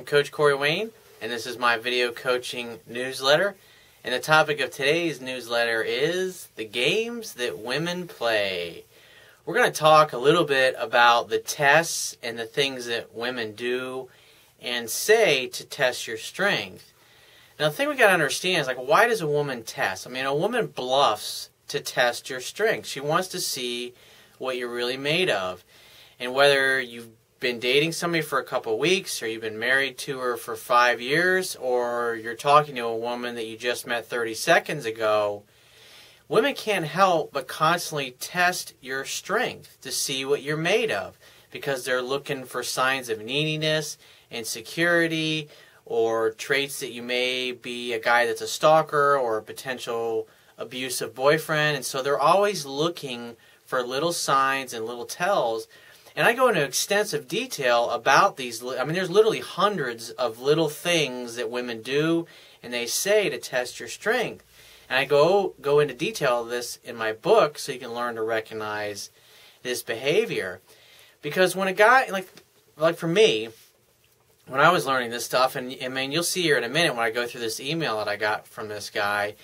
Coach Corey Wayne, and this is my video coaching newsletter. And the topic of today's newsletter is the games that women play. We're going to talk a little bit about the tests and the things that women do and say to test your strength. Now, the thing we got to understand is, like, why does a woman test? I mean, a woman bluffs to test your strength. She wants to see what you're really made of. And whether you've been dating somebody for a couple of weeks, or you've been married to her for 5 years, or you're talking to a woman that you just met 30 seconds ago, women can't help but constantly test your strength to see what you're made of, because they're looking for signs of neediness, insecurity, or traits that you may be a guy that's a stalker or a potential abusive boyfriend. And so they're always looking for little signs and little tells. And I go into extensive detail about these. I mean, there's literally hundreds of little things that women do and they say to test your strength. And I go into detail of this in my book so you can learn to recognize this behavior. Because when a guy, like for me, when I was learning this stuff, and I mean, you'll see here in a minute when I go through this email that I got from this guy,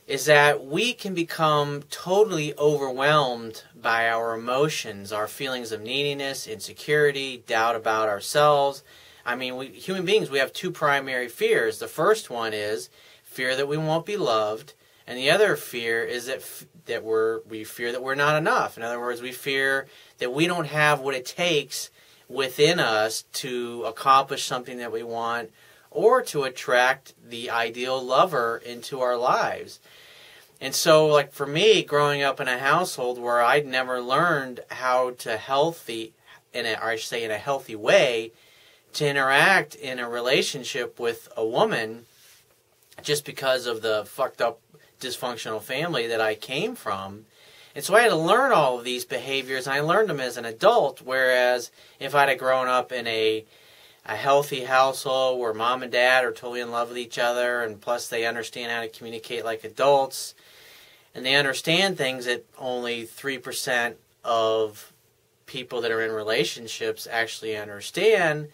is that we can become totally overwhelmed by our emotions, our feelings of neediness, insecurity, doubt about ourselves. I mean, human beings, we have two primary fears. The first one is fear that we won't be loved, and the other fear is that we fear that we're not enough. In other words, we fear that we don't have what it takes within us to accomplish something that we want, or to attract the ideal lover into our lives. And so, like for me, growing up in a household where I'd never learned how to in a healthy way, to interact in a relationship with a woman, just because of the fucked up, dysfunctional family that I came from. And so I had to learn all of these behaviors, and I learned them as an adult, whereas if I'd have grown up in a healthy household where mom and dad are totally in love with each other, and plus they understand how to communicate like adults, and they understand things that only 3% of people that are in relationships actually understand,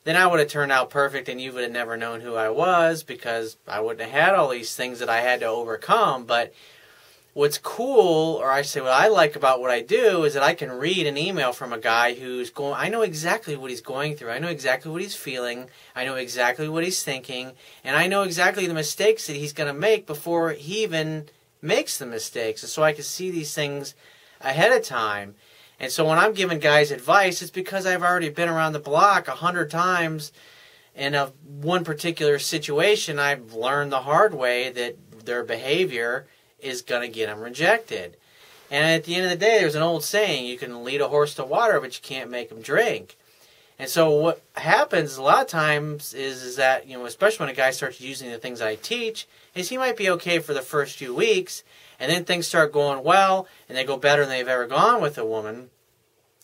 then I would have turned out perfect and you would have never known who I was, because I wouldn't have had all these things that I had to overcome. But what's cool, or I say what I like about what I do, is that I can read an email from a guy who's going, I know exactly what he's going through. I know exactly what he's feeling. I know exactly what he's thinking. And I know exactly the mistakes that he's going to make before he even makes the mistakes. And so I can see these things ahead of time. And so when I'm giving guys advice, it's because I've already been around the block 100 times. In one particular situation, I've learned the hard way that their behavior is going to get them rejected. And at the end of the day, there's an old saying, you can lead a horse to water, but you can't make him drink. And so what happens a lot of times is that, especially when a guy starts using the things I teach, is he might be okay for the first few weeks, and then things start going well, and they go better than they've ever gone with a woman.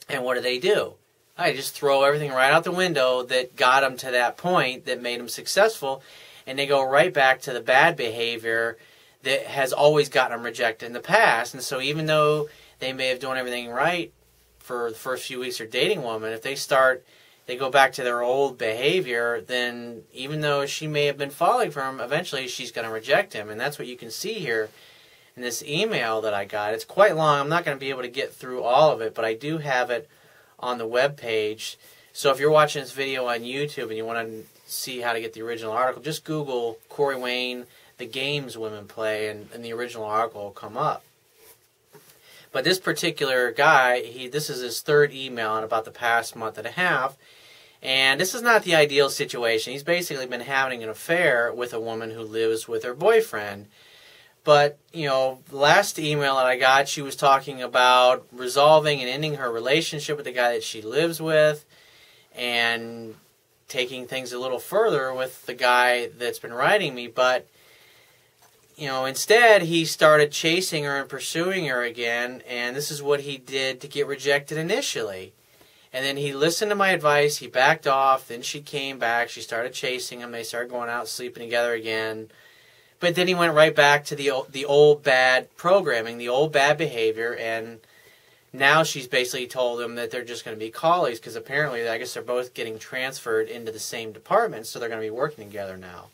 And what do? I just throw everything right out the window that got them to that point, that made them successful, and they go right back to the bad behavior that has always gotten them rejected in the past. And so even though they may have done everything right for the first few weeks of dating a woman, if they go back to their old behavior, then even though she may have been falling for him, eventually she's going to reject him. And that's what you can see here in this email that I got. It's quite long. I'm not going to be able to get through all of it, but I do have it on the web page. So if you're watching this video on YouTube and you want to see how to get the original article, just Google Corey Wayne, the games women play, and the original article will come up. But this particular guy, this is his third email in about the past month and a half, and this is not the ideal situation. He's basically been having an affair with a woman who lives with her boyfriend. But, the last email that I got, she was talking about resolving and ending her relationship with the guy that she lives with, and taking things a little further with the guy that's been writing me. But instead he started chasing her and pursuing her again, and this is what he did to get rejected initially. And then he listened to my advice, he backed off, then she came back, she started chasing him, they started going out sleeping together again. But then he went right back to the old bad programming, the old bad behavior, and now she's basically told him that they're just going to be colleagues because apparently I guess they're both getting transferred into the same department, so they're going to be working together now.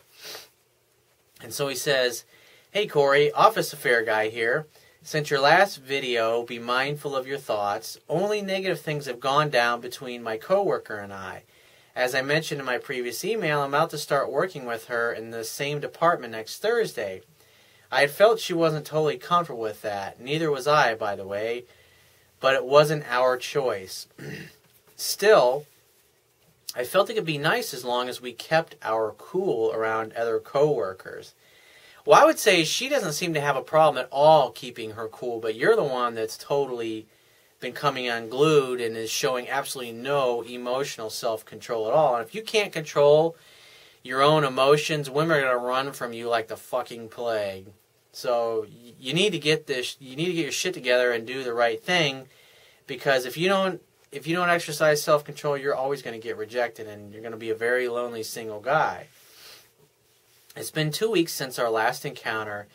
And so he says, "Hey Corey, office affair guy here. Since your last video, be mindful of your thoughts. Only negative things have gone down between my coworker and I. As I mentioned in my previous email, I'm about to start working with her in the same department next Thursday. I had felt she wasn't totally comfortable with that. Neither was I, by the way, but it wasn't our choice. Still, I felt it could be nice as long as we kept our cool around other coworkers." Well, I would say she doesn't seem to have a problem at all keeping her cool, but you're the one that's totally been coming unglued and is showing absolutely no emotional self-control at all. And if you can't control your own emotions, women are going to run from you like the fucking plague. So you need to get your shit together and do the right thing, because if you don't exercise self-control, you're always going to get rejected and you're going to be a very lonely single guy. It's been 2 weeks since our last encounter.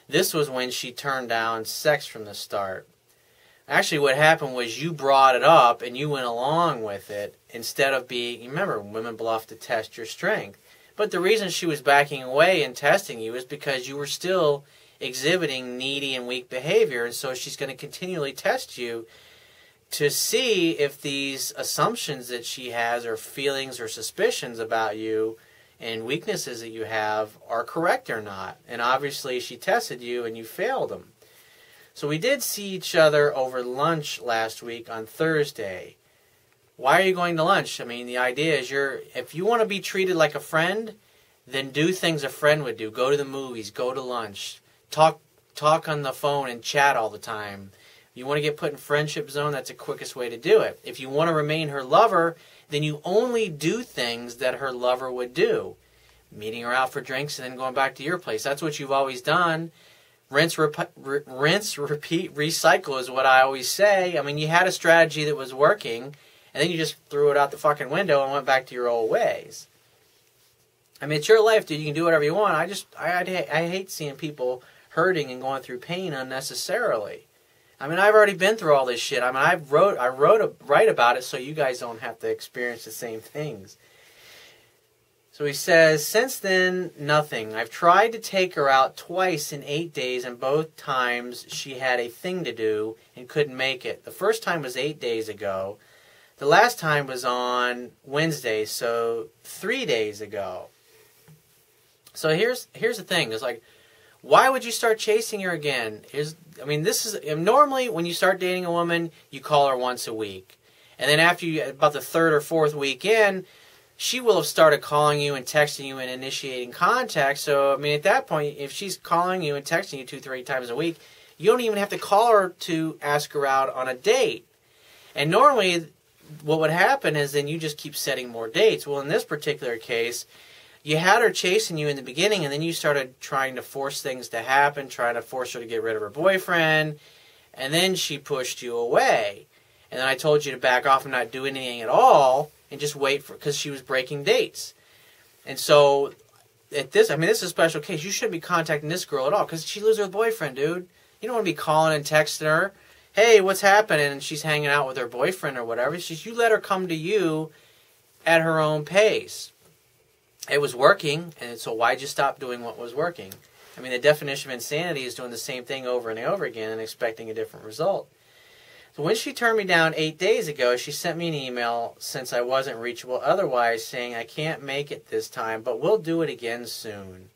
This was when she turned down sex from the start. Actually, what happened was you brought it up and you went along with it instead of being... Remember, women bluff to test your strength. But the reason she was backing away and testing you is because you were still exhibiting needy and weak behavior, and so she's going to continually test you to see if these assumptions that she has or feelings or suspicions about you and weaknesses that you have are correct or not. And obviously she tested you and you failed them. So we did see each other over lunch last week on Thursday. Why are you going to lunch? I mean, the idea is if you want to be treated like a friend, then do things a friend would do. Go to the movies, go to lunch, talk on the phone and chat all the time. You want to get put in friendship zone, that's the quickest way to do it. If you want to remain her lover, then you only do things that her lover would do. Meeting her out for drinks and then going back to your place. That's what you've always done. Rinse, repeat, recycle is what I always say. I mean, you had a strategy that was working, and then you just threw it out the fucking window and went back to your old ways. I mean, it's your life, dude. You can do whatever you want. I hate seeing people hurting and going through pain unnecessarily. I mean, I've already been through all this shit. I mean, I write about it so you guys don't have to experience the same things. So he says, since then, nothing. I've tried to take her out twice in 8 days, and both times she had a thing to do and couldn't make it. The first time was 8 days ago. The last time was on Wednesday, so 3 days ago. So here's the thing. It's like, why would you start chasing her again? Normally when you start dating a woman, you call her once a week. And then after about the third or fourth week in, she will have started calling you and texting you and initiating contact. So, I mean, at that point, if she's calling you and texting you 2-3 times a week, you don't even have to call her to ask her out on a date. And normally, what would happen is then you just keep setting more dates. Well, in this particular case, you had her chasing you in the beginning, and then you started trying to force things to happen, trying to force her to get rid of her boyfriend, and then she pushed you away. And then I told you to back off and not do anything at all, and just wait because she was breaking dates. And so, this is a special case. You shouldn't be contacting this girl at all, because she lives with her boyfriend, dude. You don't want to be calling and texting her, hey, what's happening? And she's hanging out with her boyfriend or whatever. It's just you let her come to you at her own pace. It was working, and so why'd you stop doing what was working? I mean, the definition of insanity is doing the same thing over and over again and expecting a different result. So when she turned me down 8 days ago, she sent me an email since I wasn't reachable otherwise saying, I can't make it this time, but we'll do it again soon.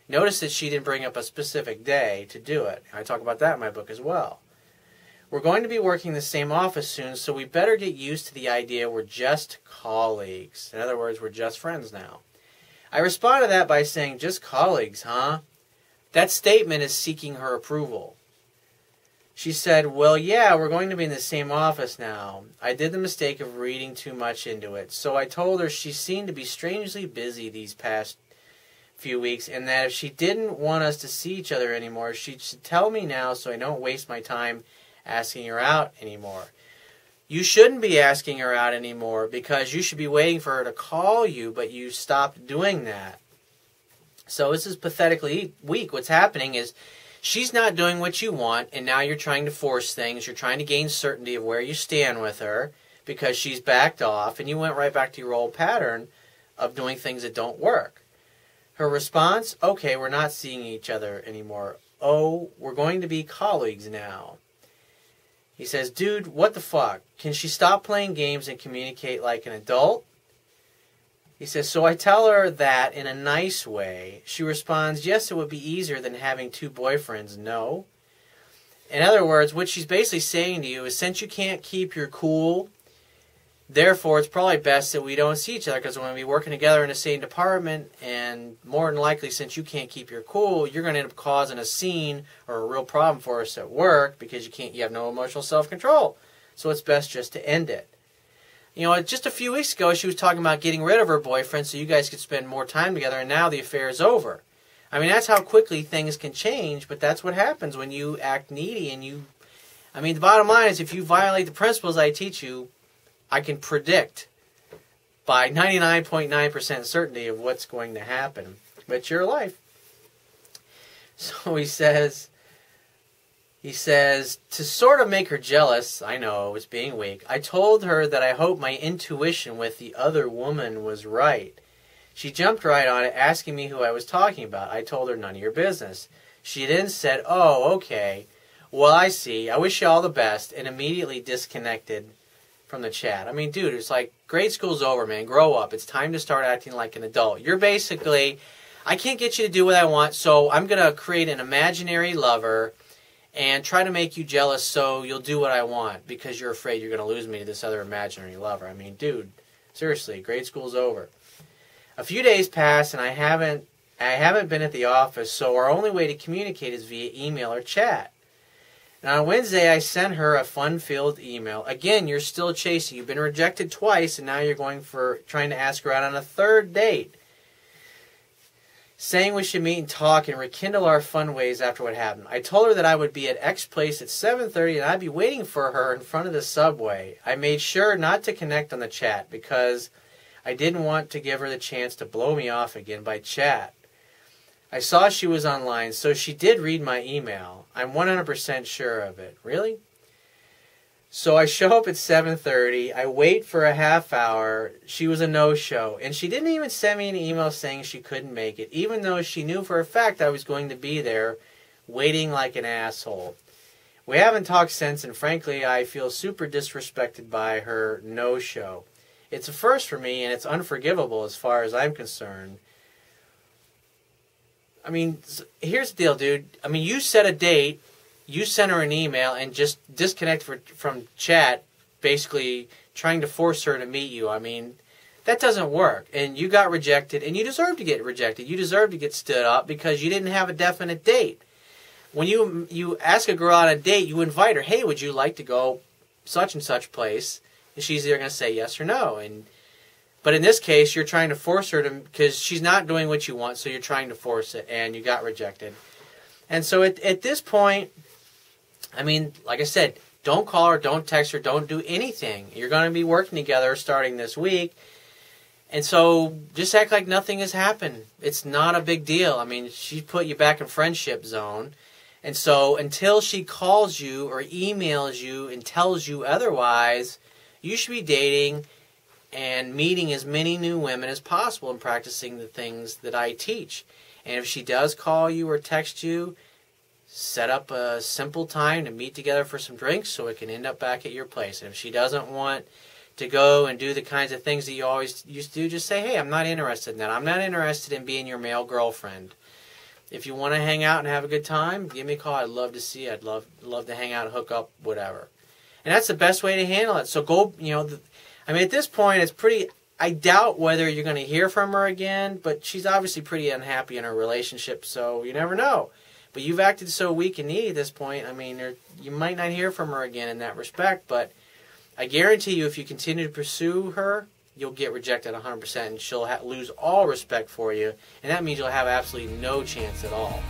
Notice that she didn't bring up a specific day to do it. I talk about that in my book as well. We're going to be working in the same office soon, so we better get used to the idea we're just colleagues. In other words, we're just friends now. I respond to that by saying, just colleagues, huh? That statement is seeking her approval. She said, well, yeah, we're going to be in the same office now. I did the mistake of reading too much into it. So I told her she seemed to be strangely busy these past few weeks, and that if she didn't want us to see each other anymore, she should tell me now so I don't waste my time asking her out anymore. You shouldn't be asking her out anymore because you should be waiting for her to call you, but you stopped doing that. So this is pathetically weak. What's happening is she's not doing what you want, and now you're trying to force things. You're trying to gain certainty of where you stand with her because she's backed off, and you went right back to your old pattern of doing things that don't work. Her response, okay, we're not seeing each other anymore. Oh, we're going to be colleagues now. He says, dude, what the fuck? Can she stop playing games and communicate like an adult? He says, so I tell her that in a nice way. She responds, yes, it would be easier than having 2 boyfriends. No. In other words, what she's basically saying to you is, since you can't keep your cool, therefore it's probably best that we don't see each other because we're going to be working together in the same department, and more than likely, since you can't keep your cool, you're going to end up causing a scene or a real problem for us at work because you have no emotional self-control. So it's best just to end it. You know, just a few weeks ago, she was talking about getting rid of her boyfriend so you guys could spend more time together, and now the affair is over. I mean, that's how quickly things can change, but that's what happens when you act needy and you... I mean, the bottom line is if you violate the principles I teach you, I can predict by 99.9% certainty of what's going to happen. But it's your life. So he says, to sort of make her jealous, I know, it was being weak, I told her that I hope my intuition with the other woman was right. She jumped right on it, asking me who I was talking about. I told her none of your business. She then said, oh, okay, well, I see. I wish you all the best, and immediately disconnected from the chat. I mean, dude, it's like, grade school's over, man. Grow up. It's time to start acting like an adult. You're basically, I can't get you to do what I want, so I'm going to create an imaginary lover and try to make you jealous so you'll do what I want because you're afraid you're going to lose me to this other imaginary lover. I mean, dude, seriously, grade school's over. A few days pass and I haven't been at the office, so our only way to communicate is via email or chat. And on Wednesday, I sent her a fun-filled email. Again, you're still chasing. You've been rejected twice, and now you're trying to ask her out on a 3rd date, saying we should meet and talk and rekindle our fun ways after what happened. I told her that I would be at X place at 7:30 and I'd be waiting for her in front of the subway. I made sure not to connect on the chat because I didn't want to give her the chance to blow me off again by chat. I saw she was online, so she did read my email. I'm 100% sure of it. Really? So I show up at 7:30. I wait for a half hour. She was a no-show. And she didn't even send me an email saying she couldn't make it, even though she knew for a fact I was going to be there waiting like an asshole. We haven't talked since, and frankly, I feel super disrespected by her no-show. It's a first for me, and it's unforgivable as far as I'm concerned. I mean, here's the deal, dude. I mean, you set a date. You sent her an email and just disconnected from chat, basically trying to force her to meet you. I mean, that doesn't work. And you got rejected, and you deserve to get rejected. You deserve to get stood up because you didn't have a definite date. When you ask a girl on a date, you invite her, hey, would you like to go such and such place? And she's either going to say yes or no. But in this case, you're trying to force her to, because she's not doing what you want, so you're trying to force it, and you got rejected. And so at this point, I mean, like I said, don't call her, don't text her, don't do anything. You're going to be working together starting this week. And so just act like nothing has happened. It's not a big deal. I mean, she put you back in friendship zone. And so until she calls you or emails you and tells you otherwise, you should be dating and meeting as many new women as possible and practicing the things that I teach. And if she does call you or text you, set up a simple time to meet together for some drinks so it can end up back at your place. And if she doesn't want to go and do the kinds of things that you always used to do, just say, hey, I'm not interested in that. I'm not interested in being your male girlfriend. If you want to hang out and have a good time, give me a call. I'd love to see you. I'd love to hang out, hook up, whatever. And that's the best way to handle it. So go, I mean, at this point, it's pretty, I doubt whether you're going to hear from her again, but she's obviously pretty unhappy in her relationship, so you never know. But you've acted so weak and needy at this point, I mean, you might not hear from her again in that respect, but I guarantee you if you continue to pursue her, you'll get rejected 100% and she'll lose all respect for you, and that means you'll have absolutely no chance at all.